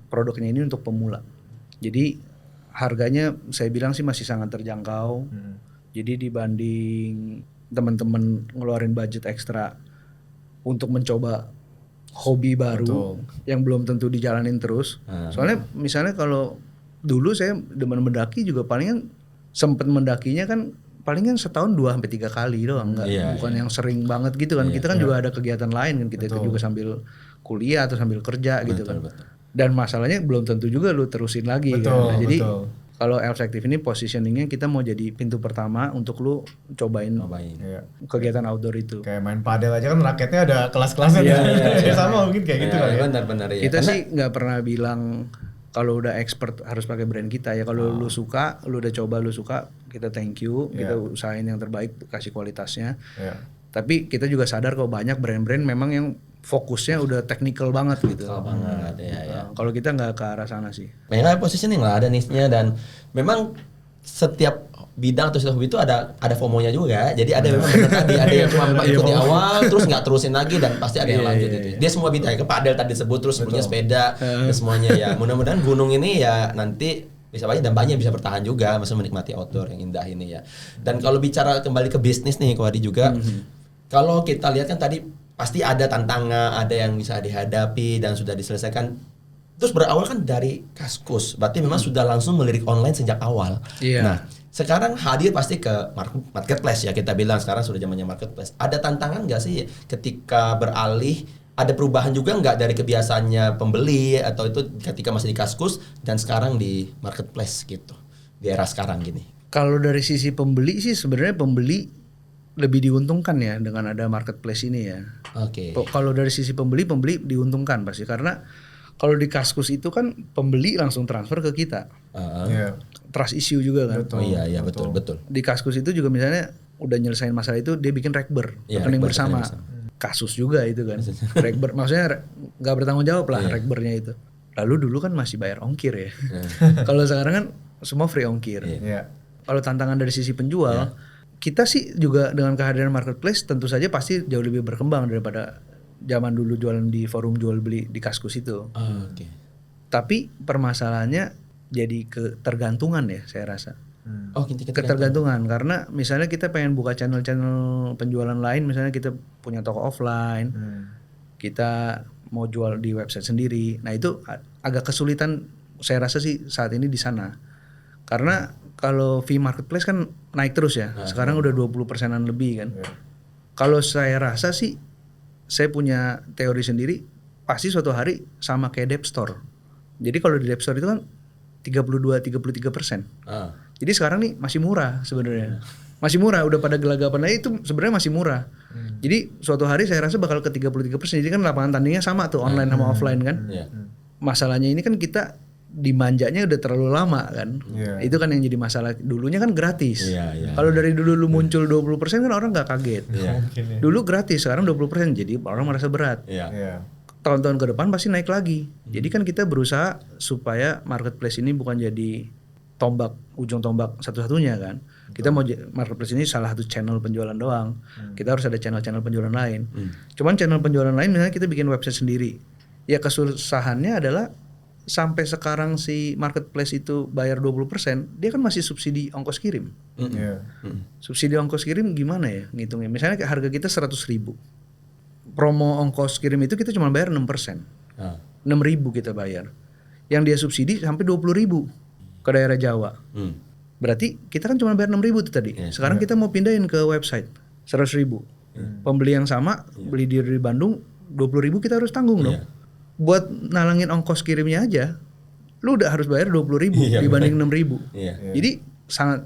Speaker 1: produknya ini untuk pemula. Jadi harganya saya bilang sih masih sangat terjangkau. Jadi dibanding teman-teman ngeluarin budget ekstra untuk mencoba hobi baru yang belum tentu dijalanin terus. Soalnya misalnya kalau dulu saya demen mendaki juga palingan sempet mendakinya kan palingan setahun 2-3 kali doang, bukan yang sering banget gitu kan. Kita kan juga ada kegiatan lain kan, kita juga sambil kuliah atau sambil kerja gitu kan. Dan masalahnya belum tentu juga lu terusin lagi kan. Nah, jadi kalau Elf Active ini positioningnya kita mau jadi pintu pertama untuk lu cobain. Kegiatan outdoor itu.
Speaker 3: Kayak main padel aja kan raketnya ada kelas-kelasnya. Sama mungkin kayak gitu kan ya.
Speaker 2: Benar-benar ya.
Speaker 1: Kita sih nggak pernah bilang kalau udah expert harus pakai brand kita ya. Kalau lu suka, lu udah coba, lu suka, kita thank you. Kita usahain yang terbaik, kasih kualitasnya. Tapi kita juga sadar kalau banyak brand-brand memang yang fokusnya udah technical banget gitu. Kalau kita nggak ke arah sana sih.
Speaker 2: Memang positioning lah, ada niche-nya, dan memang setiap bidang atau setiap hobi itu ada FOMO-nya juga. Jadi ada memang benar tadi ada yang cuma ikut di awal terus nggak terusin lagi dan pasti ada yang lanjut gitu. Dia semua bidang ke padel tadi disebut terus sebelumnya sepeda dan semuanya ya. Mudah-mudahan gunung ini ya nanti bisa banyak dan banyak bisa bertahan juga masa menikmati outdoor yang indah ini ya. Dan kalau bicara kembali ke bisnis nih Ko Hadi juga kalau kita lihat kan tadi pasti ada tantangan, ada yang bisa dihadapi dan sudah diselesaikan. Terus berawal kan dari Kaskus, berarti memang sudah langsung melirik online sejak awal. Nah, sekarang hadir pasti ke marketplace ya, kita bilang sekarang sudah zamannya marketplace. Ada tantangan nggak sih ketika beralih? Ada perubahan juga nggak dari kebiasaannya pembeli atau itu ketika masih di Kaskus dan sekarang di marketplace gitu di era sekarang gini?
Speaker 1: Kalau dari sisi pembeli sih sebenarnya pembeli lebih diuntungkan ya dengan ada marketplace ini ya.
Speaker 2: Oke.
Speaker 1: Kalau dari sisi pembeli diuntungkan pasti karena kalau di Kaskus itu kan pembeli langsung transfer ke kita. Trust issue juga kan.
Speaker 2: Oh iya betul.
Speaker 1: Di Kaskus itu juga misalnya udah nyelesain masalah itu dia bikin rekber, rekening bersama. Kasus juga itu kan. Rekber maksudnya nggak bertanggung jawab lah rekbernya itu. Lalu dulu kan masih bayar ongkir ya. Kalau sekarang kan semua free ongkir. Kalau tantangan dari sisi penjual, kita sih juga dengan kehadiran marketplace tentu saja pasti jauh lebih berkembang daripada zaman dulu jualan di forum jual beli di Kaskus itu. Tapi permasalahannya jadi ketergantungan ya saya rasa. Ketergantungan karena misalnya kita pengen buka channel-channel penjualan lain, misalnya kita punya toko offline, kita mau jual di website sendiri. Nah itu agak kesulitan saya rasa sih saat ini di sana. Karena kalau fee marketplace kan naik terus ya. Sekarang udah 20%-an lebih kan. Kalau saya rasa sih saya punya teori sendiri, pasti suatu hari sama kayak Dep Store. Jadi kalau di Dep Store itu kan 32-33%. Jadi sekarang nih masih murah sebenarnya. Masih murah, udah pada gelagapan aja itu sebenarnya masih murah. Jadi suatu hari saya rasa bakal ke 33%. Jadi kan lapangan tandingnya sama tuh online sama offline kan. Masalahnya ini kan kita dimanjanya udah terlalu lama kan. Itu kan yang jadi masalah. Dulunya kan gratis. Kalau dari dulu lu muncul 20% kan orang nggak kaget. Dulu gratis, sekarang 20%, jadi orang merasa berat. Tahun-tahun ke depan pasti naik lagi. Jadi kan kita berusaha supaya marketplace ini bukan jadi ujung tombak satu-satunya kan. Kita mau marketplace ini salah satu channel penjualan doang. Kita harus ada channel-channel penjualan lain. Cuman channel penjualan lain misalnya kita bikin website sendiri. Ya kesusahannya adalah sampai sekarang si marketplace itu bayar 20%, dia kan masih subsidi ongkos kirim. Subsidi ongkos kirim gimana ya ngitungnya? Misalnya harga kita 100.000. Promo ongkos kirim itu kita cuma bayar 6%. 6.000 kita bayar. Yang dia subsidi sampai 20.000 ke daerah Jawa. Berarti kita kan cuma bayar 6.000 itu tadi. Sekarang kita mau pindahin ke website 100.000. Pembeli yang sama beli di Bandung 20.000 kita harus tanggung dong. Buat nalangin ongkos kirimnya aja, lu udah harus bayar 20.000 dibanding 6.000. Jadi sangat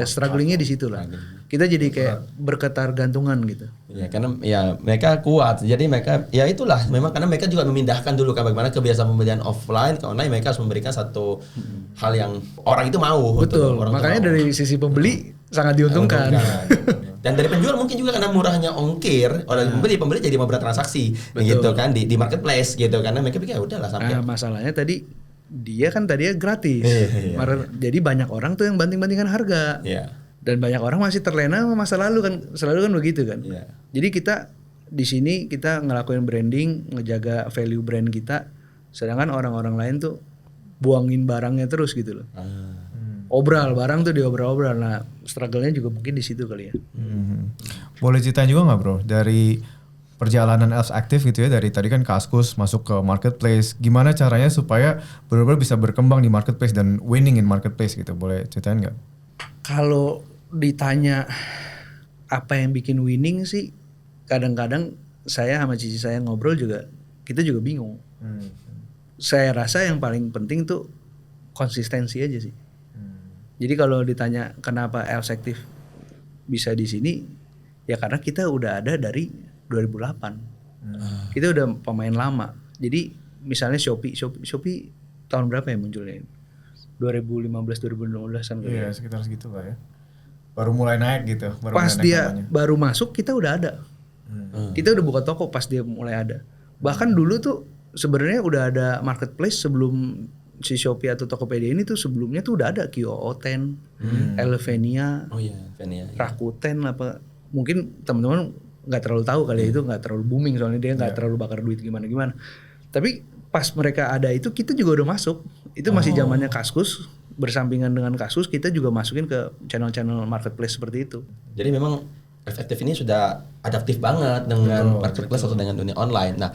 Speaker 1: strugglingnya di situ lah. Kita jadi kayak berketergantungan gitu.
Speaker 2: Ya karena ya mereka kuat, jadi mereka ya itulah memang karena mereka juga memindahkan dulu kan bagaimana kebiasaan pembelian offline ke online, mereka harus memberikan satu hal yang orang itu mau.
Speaker 1: Betul. Makanya dari sisi pembeli sangat diuntungkan.
Speaker 2: Dan dari penjual mungkin juga karena murahnya ongkir oleh pembeli jadi mau bertransaksi gitu kan di marketplace gitu karena mereka pikir ya udahlah sampai.
Speaker 1: Masalahnya tadi dia kan tadinya gratis. Jadi banyak orang tuh yang banting-bantingkan harga. Dan banyak orang masih terlena sama masa lalu kan, selalu kan begitu kan. Jadi kita di sini kita ngelakuin branding, ngejaga value brand kita, sedangkan orang-orang lain tuh buangin barangnya terus gitu loh. Obral barang tuh diobral-obral. Nah, struggle-nya juga mungkin di situ kali ya.
Speaker 3: Boleh ceritain juga nggak bro dari perjalanan Elves Active gitu ya, dari tadi kan Kaskus masuk ke marketplace, gimana caranya supaya benar-benar bisa berkembang di marketplace dan winning in marketplace gitu, boleh ceritain nggak?
Speaker 1: Kalau ditanya apa yang bikin winning sih, kadang-kadang saya sama cici saya ngobrol juga, kita juga bingung. Saya rasa yang paling penting tuh konsistensi aja sih. Jadi kalau ditanya kenapa Elves Active bisa di sini, ya karena kita udah ada dari 2008. Kita udah pemain lama. Jadi misalnya Shopee tahun berapa ya munculnya? 2015-2016an kali.
Speaker 3: Iya, sekitar segitu lah ya. Baru mulai naik gitu.
Speaker 1: Pas dia baru masuk kita udah ada. Kita udah buka toko pas dia mulai ada. Bahkan dulu tuh sebenarnya udah ada marketplace sebelum si Shopee atau Tokopedia ini tuh sebelumnya tuh udah ada QOO10, Elevenia,
Speaker 2: Venia.
Speaker 1: Rakuten apa. Mungkin teman-teman nggak terlalu tahu kali ya, itu nggak terlalu booming soalnya dia nggak terlalu bakar duit gimana. Tapi pas mereka ada itu kita juga udah masuk. Itu masih zamannya Kaskus, bersampingan dengan Kaskus kita juga masukin ke channel-channel marketplace seperti itu.
Speaker 2: Jadi memang efektif ini sudah adaptif banget dengan marketplace atau dengan dunia online. Nah,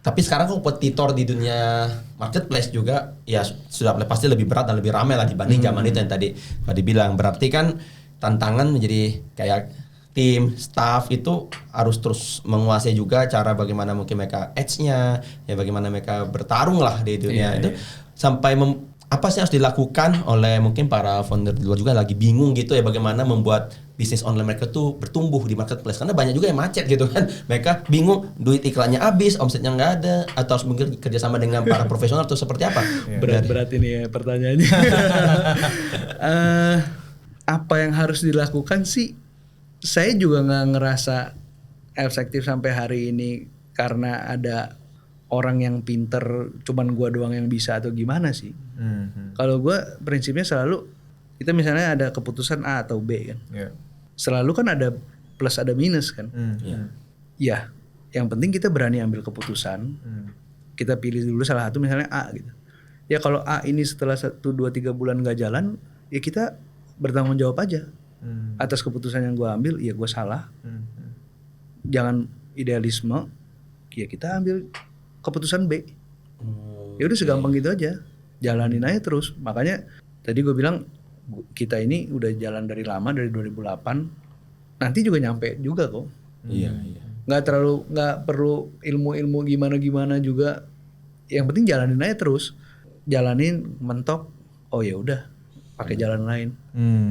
Speaker 2: tapi sekarang kompetitor di dunia marketplace juga ya sudah pasti lebih berat dan lebih ramai lah dibanding zaman itu yang tadi Fadi bilang. Berarti kan tantangan menjadi kayak tim, staff itu harus terus menguasai juga cara bagaimana mungkin mereka edge-nya, ya bagaimana mereka bertarung lah di dunia itu. Sampai apa sih harus dilakukan oleh mungkin para founder di luar juga lagi bingung gitu ya bagaimana membuat bisnis online mereka tuh bertumbuh di marketplace, karena banyak juga yang macet gitu kan. Mereka bingung, duit iklannya habis, omsetnya nggak ada, atau harus mungkin kerjasama dengan para profesional atau seperti apa?
Speaker 1: Berat ini ya pertanyaannya. Apa yang harus dilakukan sih? Saya juga nggak ngerasa efektif sampai hari ini karena ada orang yang pinter, cuman gua doang yang bisa atau gimana sih? Kalau gua prinsipnya selalu kita misalnya ada keputusan A atau B kan, selalu kan ada plus ada minus kan. Ya, yang penting kita berani ambil keputusan. Kita pilih dulu salah satu misalnya A gitu. Ya kalau A ini setelah 1, 2, 3 bulan nggak jalan, ya kita bertanggung jawab aja atas keputusan yang gua ambil. Ya gua salah. Jangan idealisme. Ya kita ambil keputusan B. Ya udah segampang gitu aja. Jalanin aja terus. Makanya tadi gue bilang kita ini udah jalan dari lama, dari 2008. Nanti juga nyampe juga kok.
Speaker 2: Iya.
Speaker 1: Nggak perlu ilmu gimana juga. Yang penting jalanin aja terus. Jalanin, mentok. Oh ya udah, pakai jalan lain.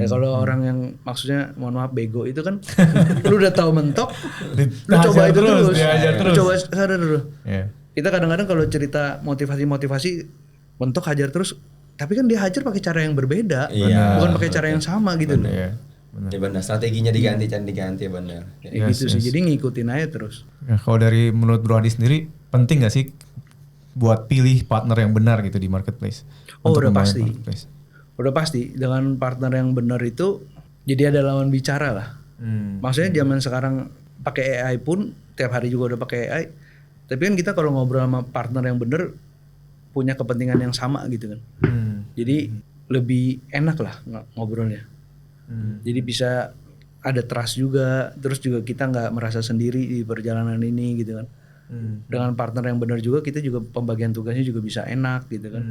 Speaker 1: Ya kalau orang yang maksudnya mohon maaf bego itu kan, lu udah tahu mentok, lu coba itu terus. Lu coba sadar dulu. Kita kadang-kadang kalau cerita motivasi mentok hajar terus, tapi kan dia hajar pakai cara yang berbeda, bukan pakai cara yang sama gitu loh.
Speaker 2: Ya benar, strateginya diganti ya benar.
Speaker 1: Gitu sih, jadi ngikutin aja terus.
Speaker 3: Ya, kalau dari menurut Bro Hadi sendiri, penting gak sih buat pilih partner yang benar gitu di marketplace?
Speaker 1: Oh udah pasti. Udah pasti, dengan partner yang benar itu jadi ada lawan bicara lah. Maksudnya zaman sekarang pakai AI pun, tiap hari juga udah pakai AI. Tapi kan kita kalau ngobrol sama partner yang bener punya kepentingan yang sama gitu kan. Jadi lebih enak lah ngobrolnya. Jadi bisa ada trust juga, terus juga kita nggak merasa sendiri di perjalanan ini gitu kan. Dengan partner yang benar juga kita juga pembagian tugasnya juga bisa enak gitu kan.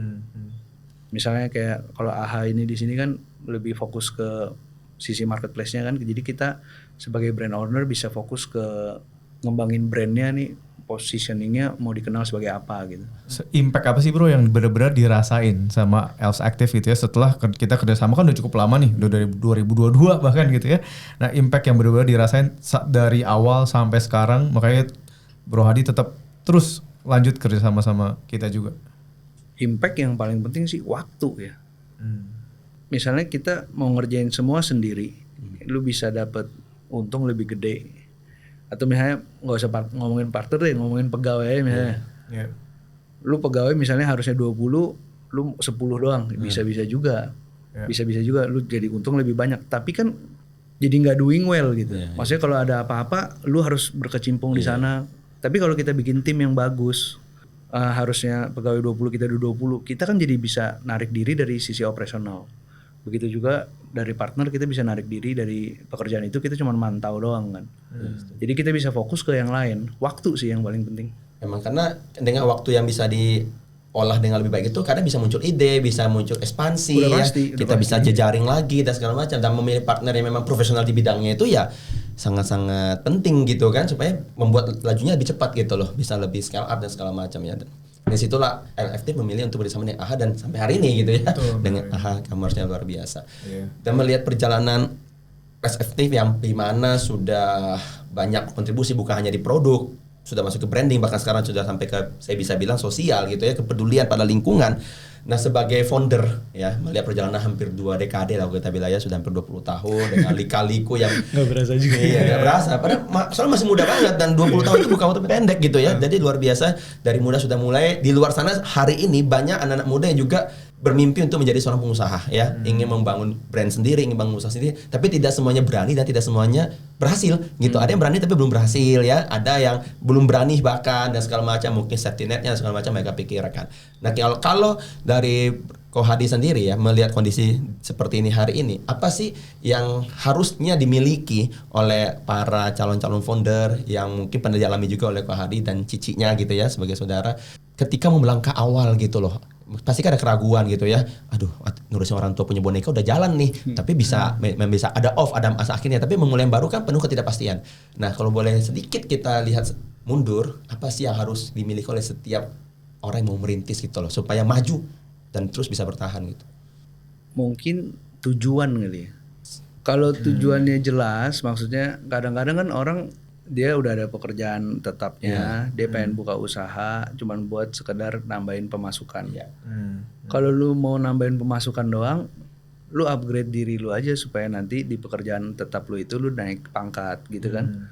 Speaker 1: Misalnya kayak kalau AHA ini di sini kan lebih fokus ke sisi marketplace-nya kan. Jadi kita sebagai brand owner bisa fokus ke ngembangin brandnya nih, positioningnya mau dikenal sebagai apa gitu.
Speaker 3: Impact apa sih bro yang benar-benar dirasain sama Else Active gitu ya setelah kita kerjasama kan udah cukup lama nih, udah dari 2022 bahkan gitu ya. Nah impact yang benar-benar dirasain dari awal sampai sekarang, makanya Bro Hadi tetap terus lanjut kerjasama sama kita juga.
Speaker 1: Impact yang paling penting sih waktu ya. Misalnya kita mau ngerjain semua sendiri, lu bisa dapat untung lebih gede. Atau misalnya nggak usah ngomongin partner deh, ngomongin pegawai misalnya. Lu pegawai misalnya harusnya 20, lu 10 doang, bisa-bisa juga. Bisa-bisa juga lu jadi untung lebih banyak. Tapi kan jadi nggak doing well gitu. Maksudnya kalau ada apa-apa, lu harus berkecimpung di sana. Tapi kalau kita bikin tim yang bagus, harusnya pegawai 20 kita 20, kita kan jadi bisa narik diri dari sisi operasional. Begitu juga dari partner kita bisa narik diri dari pekerjaan itu, kita cuma mantau doang kan. Jadi kita bisa fokus ke yang lain. Waktu sih yang paling penting.
Speaker 2: Memang karena dengan waktu yang bisa diolah dengan lebih baik itu kadang bisa muncul ide, bisa muncul ekspansi ya. Kita bisa jejaring lagi dan segala macam, dan memilih partner yang memang profesional di bidangnya itu ya sangat-sangat penting gitu kan, supaya membuat lajunya lebih cepat gitu loh, bisa lebih scale up dan segala macam ya. Dari situlah LFT memilih untuk bersama dengan AHA dan sampai hari ini gitu ya. Betul, dengan AHA commerce-nya luar biasa. Dan melihat perjalanan LFT yang di mana sudah banyak kontribusi bukan hanya di produk, sudah masuk ke branding, bahkan sekarang sudah sampai ke saya bisa bilang sosial gitu ya, kepedulian pada lingkungan. Nah sebagai founder ya melihat perjalanan hampir 2 dekade lah kita bilang ya, sudah hampir 20 tahun dengan lika-liku yang
Speaker 1: nggak berasa juga.
Speaker 2: Iya nggak berasa. Padahal soalnya masih muda banget dan 20 tahun itu bukan waktu pendek gitu ya. Jadi luar biasa dari muda sudah mulai. Di luar sana hari ini banyak anak-anak muda yang juga bermimpi untuk menjadi seorang pengusaha ya, ingin membangun brand sendiri, ingin bangun usaha sendiri, tapi tidak semuanya berani dan tidak semuanya berhasil gitu. Ada yang berani tapi belum berhasil ya, ada yang belum berani bahkan dan segala macam, mungkin safety netnya dan segala macam mereka pikirkan. Nah kalau dari Ko Hadi sendiri ya melihat kondisi seperti ini hari ini, apa sih yang harusnya dimiliki oleh para calon-calon founder yang mungkin pernah dialami juga oleh Ko Hadi dan cicinya gitu ya sebagai saudara ketika mau melangkah awal gitu loh? Pasti kan ada keraguan gitu ya. Aduh, ngurusin orang tua punya boneka udah jalan nih, tapi bisa ada off, ada masa akhirnya. Tapi memulai yang baru kan penuh ketidakpastian. Nah, kalau boleh sedikit kita lihat mundur, apa sih yang harus dimiliki oleh setiap orang yang mau merintis gitu loh, supaya maju dan terus bisa bertahan gitu.
Speaker 1: Mungkin tujuan kali ya. Kalau tujuannya jelas, maksudnya kadang-kadang kan orang dia udah ada pekerjaan tetapnya, dia pengen buka usaha, cuman buat sekedar nambahin pemasukan. Kalau lu mau nambahin pemasukan doang, lu upgrade diri lu aja supaya nanti di pekerjaan tetap lu itu lu naik pangkat gitu kan.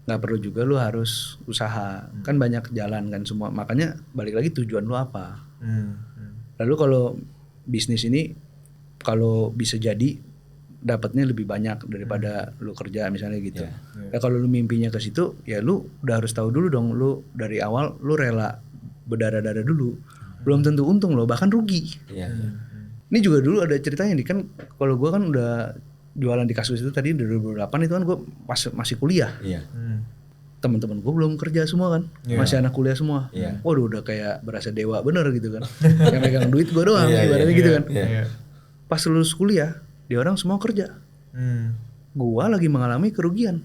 Speaker 1: Nggak perlu juga lu harus usaha, kan banyak jalan kan semua. Makanya balik lagi tujuan lu apa. Lalu kalau bisnis ini kalau bisa jadi dapatnya lebih banyak daripada lu kerja misalnya gitu. Ya kalau lu mimpinya ke situ, ya lu udah harus tahu dulu dong, lu dari awal lu rela berdarah-darah dulu. Belum tentu untung loh, bahkan rugi. Ini juga dulu ada ceritanya nih kan, kalau gua kan udah jualan di kasus itu tadi 2008 itu kan gua masih kuliah. Teman-teman gua belum kerja semua kan, masih anak kuliah semua. Waduh udah kayak berasa dewa bener gitu kan. Yang megang duit gua doang, ibaratnya gitu kan. Pas lulus kuliah, dia orang semua kerja. Gua lagi mengalami kerugian.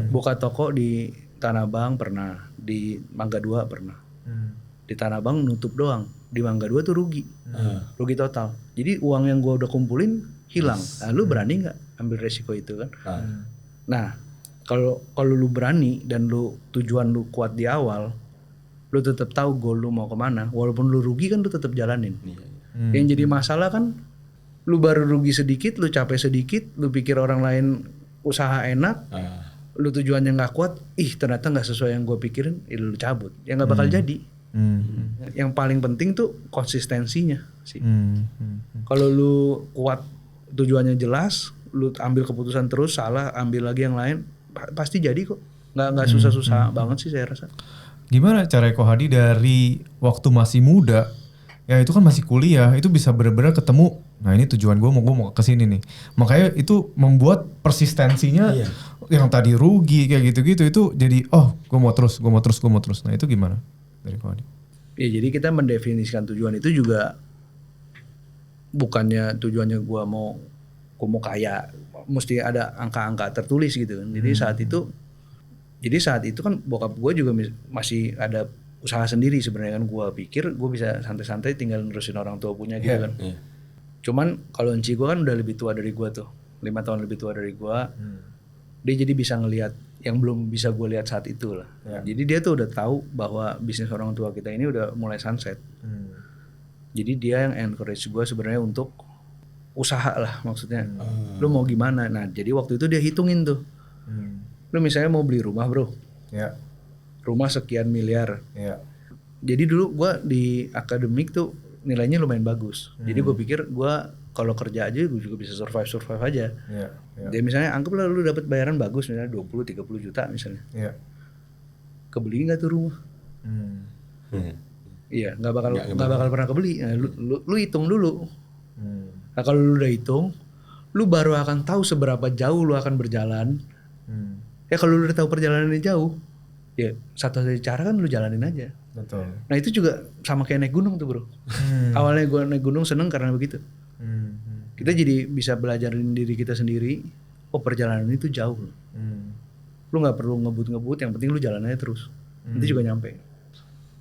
Speaker 1: Buka toko di Tanah Abang pernah, di Mangga 2 pernah. Di Tanah Abang nutup doang, di Mangga 2 tuh rugi. Rugi total. Jadi uang yang gua udah kumpulin hilang. Nah, lu berani nggak ambil resiko itu kan? Nah, kalau lu berani dan lu tujuan lu kuat di awal, lu tetap tahu goal lu mau kemana. Walaupun lu rugi kan lu tetap jalanin. Yang jadi masalah kan lu baru rugi sedikit, lu capek sedikit, lu pikir orang lain usaha enak, lu tujuannya nggak kuat, ternyata nggak sesuai yang gue pikirin, lu cabut, ya nggak bakal jadi. Yang paling penting tuh konsistensinya sih. Kalau lu kuat, tujuannya jelas, lu ambil keputusan terus, salah ambil lagi yang lain, pasti jadi kok. Nggak susah-susah banget sih saya rasa.
Speaker 3: Gimana cara Ko Hadi dari waktu masih muda, ya itu kan masih kuliah, itu bisa benar-benar ketemu, nah ini tujuan gue mau kesini nih. Makanya itu membuat persistensinya yang tadi rugi kayak gitu-gitu itu jadi gue mau terus. Nah itu gimana dari Ko Hadi?
Speaker 1: Ya jadi kita mendefinisikan tujuan itu juga bukannya tujuannya gue mau kaya, mesti ada angka-angka tertulis gitu kan. Jadi saat itu kan bokap gue juga masih ada usaha sendiri sebenarnya kan, gue pikir gue bisa santai-santai tinggal nerusin orang tua punya gitu kan. Cuman kalau enci gue kan udah lebih tua dari gue tuh, 5 tahun lebih tua dari gue. Dia jadi bisa ngelihat yang belum bisa gue lihat saat itu lah. Jadi dia tuh udah tahu bahwa bisnis orang tua kita ini udah mulai sunset. Jadi dia yang encourage gue sebenarnya untuk usaha lah maksudnya. Lu mau gimana? Nah jadi waktu itu dia hitungin tuh. Lu misalnya mau beli rumah bro. Rumah sekian miliar. Jadi dulu gue di akademik tuh nilainya lumayan bagus. Jadi gue pikir gue kalau kerja aja gue juga bisa survive aja. Dia misalnya anggaplah lu dapat bayaran bagus misalnya 20-30 juta misalnya. Kebeli nggak tuh rumah? Iya nggak bakal pernah kebeli. Nah, lu hitung dulu. Nah kalau lu udah hitung, lu baru akan tahu seberapa jauh lu akan berjalan. Ya kalau lu udah tahu perjalanannya jauh, ya satu-satunya cara kan lu jalanin aja.
Speaker 3: Betul.
Speaker 1: Nah itu juga sama kayak naik gunung tuh bro. Awalnya gue naik gunung seneng karena begitu. Kita jadi bisa belajarin diri kita sendiri. Perjalanan itu jauh. Lu nggak perlu ngebut, yang penting lu jalan aja terus. Nanti juga nyampe.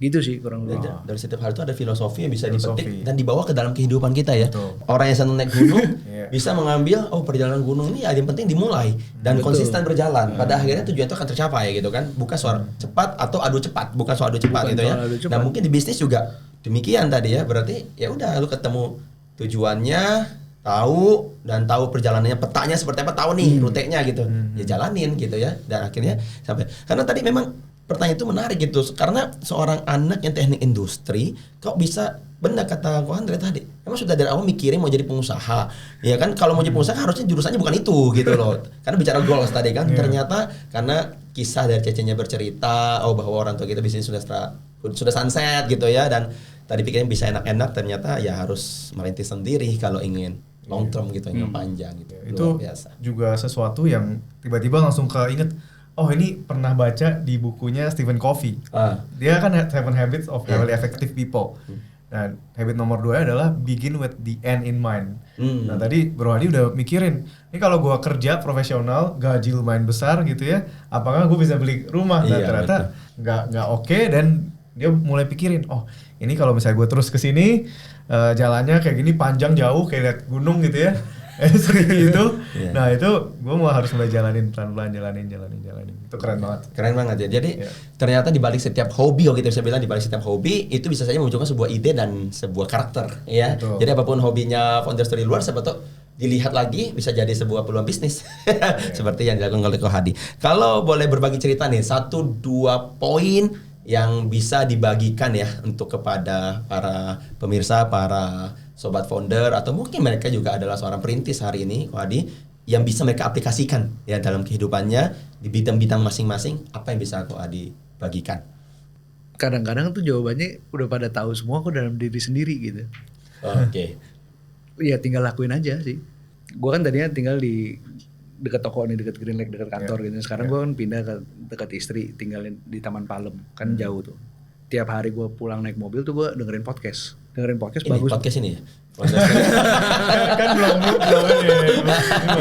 Speaker 1: Gitu sih kurang lebih.
Speaker 2: Dari setiap hal itu ada filosofi yang bisa dipetik dan dibawa ke dalam kehidupan kita ya. Orang yang senang naik gunung bisa mengambil perjalanan gunung ini yang penting dimulai dan konsisten berjalan. Pada akhirnya tujuan itu akan tercapai gitu kan. Bukan soal cepat atau adu cepat, bukan soal adu cepat gitu ya. Nah mungkin di bisnis juga demikian tadi ya, berarti ya udah lu ketemu tujuannya, tahu perjalanannya, petanya seperti apa, tahu nih rutenya gitu. Ya jalanin gitu ya. Dan akhirnya sampai, karena tadi memang pertanyaan itu menarik gitu, karena seorang anak yang teknik industri kok bisa, benar kata Ko Andre tadi, emang sudah dari awal mikirin mau jadi pengusaha. Ya kan, kalau mau jadi pengusaha harusnya jurusannya bukan itu gitu loh. Karena bicara goals tadi kan, ternyata karena kisah dari Cecenya bercerita, bahwa orang tua kita bisnis sudah sunset gitu ya, dan tadi pikirnya bisa enak-enak, ternyata ya harus merintis sendiri kalau ingin long term gitu, yang panjang gitu.
Speaker 3: Itu
Speaker 2: luar biasa.
Speaker 3: juga sesuatu yang tiba-tiba langsung keinget, oh ini pernah baca di bukunya Stephen Covey. Dia kan Seven Habits of Highly Effective People. Nah, habit nomor 2 adalah begin with the end in mind. Nah, tadi Bro Hadi udah mikirin, ini kalau gua kerja profesional, gaji lumayan besar gitu ya, apakah gue bisa beli rumah? Nah, ternyata nggak oke, dan dia mulai pikirin, oh ini kalau misalnya gue terus kesini, jalannya kayak gini panjang jauh kayak lihat gunung gitu ya. Gitu. Nah itu gue harus mulai jalanin pelan-pelan, jalanin. Itu keren banget
Speaker 2: Ya. Jadi ternyata di balik setiap hobi, kalau kita bisa bilang di balik setiap hobi itu bisa saja memunculkan sebuah ide dan sebuah karakter ya. Betul. Jadi apapun hobinya founders dari luar, siapa tahu dilihat lagi bisa jadi sebuah peluang bisnis. Seperti yang dilakukan oleh Ko Hadi. Kalau boleh berbagi cerita nih, 1-2 poin yang bisa dibagikan ya untuk kepada para pemirsa, para sobat founder, atau mungkin mereka juga adalah seorang perintis hari ini, Ko Hadi, yang bisa mereka aplikasikan ya dalam kehidupannya di bidang-bidang masing-masing. Apa yang bisa Ko Hadi bagikan?
Speaker 1: Kadang-kadang tuh jawabannya udah pada tahu semua kok dalam diri sendiri gitu.
Speaker 2: Oke.
Speaker 1: Ya tinggal lakuin aja sih. Gua kan tadinya tinggal di dekat toko nih, dekat Green Lake, dekat kantor gitu. Sekarang gue kan pindah ke dekat istri, tinggalin di Taman Palem, kan jauh tuh. Tiap hari gue pulang naik mobil tuh gue dengerin podcast
Speaker 2: Ini
Speaker 1: bagus.
Speaker 2: Podcast ini ya?
Speaker 3: kan belum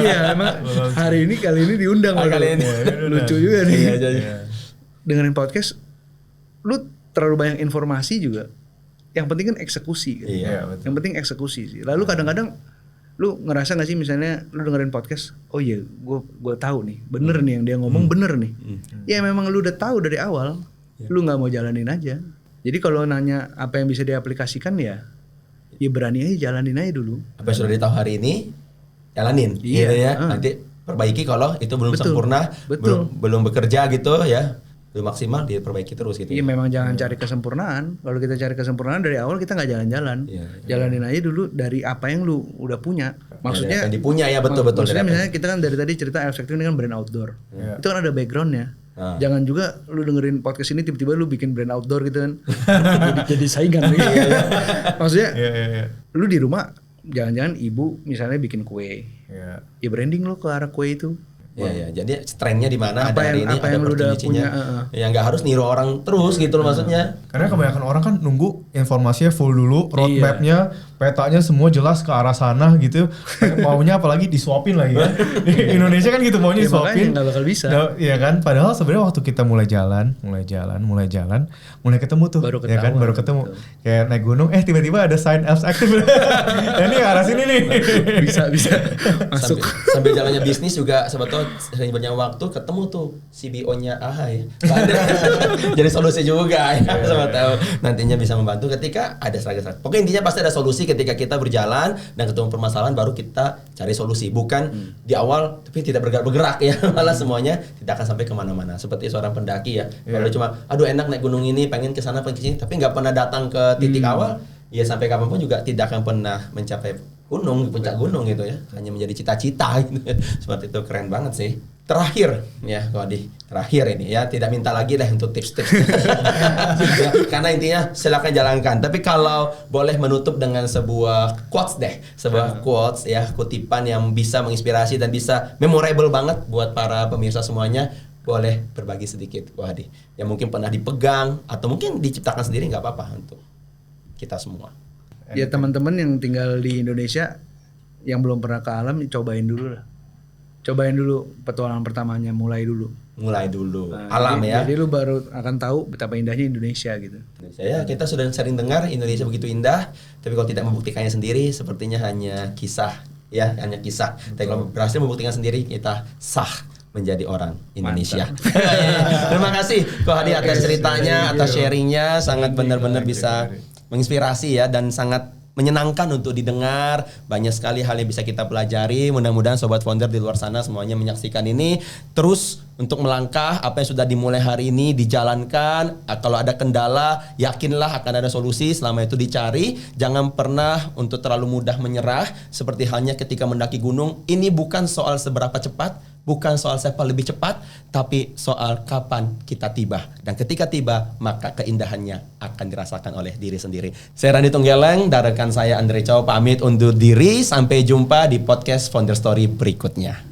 Speaker 1: Iya, emang kali ini diundang
Speaker 2: kali ini.
Speaker 1: Lucu juga nih.
Speaker 2: Iya.
Speaker 1: Dengerin podcast, lu terlalu banyak informasi juga. Yang penting kan eksekusi gitu.
Speaker 2: Iya,
Speaker 3: betul.
Speaker 1: Yang penting eksekusi sih. Lalu kadang-kadang lu ngerasa gak sih misalnya lu dengerin podcast, oh iya gue tahu nih, bener nih yang dia ngomong bener nih. Ya memang lu udah tahu dari awal, lu nggak mau jalanin aja. Jadi kalau nanya apa yang bisa diaplikasikan ya berani aja, jalanin aja dulu.
Speaker 2: Apa yang sudah ditahu hari ini, jalanin gitu ya. Nanti perbaiki kalau itu belum sempurna, belum bekerja gitu ya. Belum maksimal, diperbaiki terus gitu.
Speaker 1: Iya, memang jangan cari kesempurnaan. Kalau kita cari kesempurnaan dari awal kita nggak jalan-jalan. Jalanin aja dulu dari apa yang lu udah punya. Maksudnya
Speaker 2: yang dipunya ya, betul.
Speaker 1: Maksudnya misalnya kita kan dari tadi cerita Effective ini kan brand outdoor. Itu kan ada backgroundnya. Jangan juga lu dengerin podcast ini tiba-tiba lu bikin brand outdoor gitu kan. jadi saingan gitu. Maksudnya lu di rumah jangan-jangan ibu misalnya bikin kue. Ya branding lu ke arah kue itu.
Speaker 2: Ya, jadi strength-nya di mana, ada hari ini,
Speaker 1: ada
Speaker 2: opportunity-nya. Ya nggak harus niru orang terus gitu loh maksudnya. Karena
Speaker 3: kebanyakan orang kan nunggu informasinya full dulu, roadmap-nya, petanya semua jelas ke arah sana gitu. Maunya apalagi disuapin lagi ya. Di Indonesia kan gitu, maunya disuapin.
Speaker 1: Nggak bakal bisa.
Speaker 3: Iya kan, padahal sebenarnya waktu kita mulai jalan, mulai ketemu tuh. Baru ketemu. Betul. Kayak naik gunung, tiba-tiba ada sign Elves Active. Ini arah sini nih.
Speaker 1: Bisa masuk.
Speaker 2: Sambil jalannya bisnis juga sebetulnya sering banyak waktu ketemu tuh CBO-nya AHA ya. Jadi solusi juga ya. Sama tahu nantinya bisa membantu ketika ada seragam. Pokoknya intinya pasti ada solusi ketika kita berjalan dan ketemu permasalahan, baru kita cari solusi. Bukan di awal tapi tidak bergerak ya. Malah semuanya tidak akan sampai kemana-mana. Seperti seorang pendaki ya. Kalau cuma aduh enak naik gunung ini, pengen ke sana pengen ke sini, tapi nggak pernah datang ke titik awal, ya sampai kapanpun juga tidak akan pernah mencapai puncak gunung gitu ya. Hanya menjadi cita-cita gitu. Seperti itu, keren banget sih. Terakhir ya Ko Hadi, terakhir ini ya, tidak minta lagi deh untuk tips-tips. Karena intinya silakan jalankan. Tapi kalau boleh menutup dengan sebuah quotes deh, quotes ya, kutipan yang bisa menginspirasi dan bisa memorable banget buat para pemirsa semuanya. Boleh berbagi sedikit Ko Hadi, yang mungkin pernah dipegang atau mungkin diciptakan sendiri, nggak apa-apa untuk kita semua.
Speaker 1: Ya teman-teman yang tinggal di Indonesia yang belum pernah ke alam, cobain dulu lah. Cobain dulu petualangan pertamanya, mulai dulu. Alam ya. Jadi lu baru akan tahu betapa indahnya Indonesia gitu.
Speaker 2: Ya, kita sudah sering dengar Indonesia begitu indah, tapi kalau tidak membuktikannya sendiri sepertinya hanya kisah ya, hanya kisah. Tapi kalau berhasil membuktikan sendiri, kita sah menjadi orang Indonesia. Terima kasih Ko Hadi atas ceritanya, atas sharingnya, sangat benar-benar bisa menginspirasi ya dan sangat menyenangkan untuk didengar. Banyak sekali hal yang bisa kita pelajari. Mudah-mudahan Sobat Founder di luar sana semuanya menyaksikan ini. Terus untuk melangkah apa yang sudah dimulai hari ini dijalankan. Kalau ada kendala, yakinlah akan ada solusi selama itu dicari. Jangan pernah untuk terlalu mudah menyerah. Seperti halnya ketika mendaki gunung. Ini bukan soal seberapa cepat, bukan soal siapa lebih cepat, tapi soal kapan kita tiba. Dan ketika tiba, maka keindahannya akan dirasakan oleh diri sendiri. Saya Randy Tunggeleng, dan rekan saya Andre Chow pamit undur diri. Sampai jumpa di podcast Founder Story berikutnya.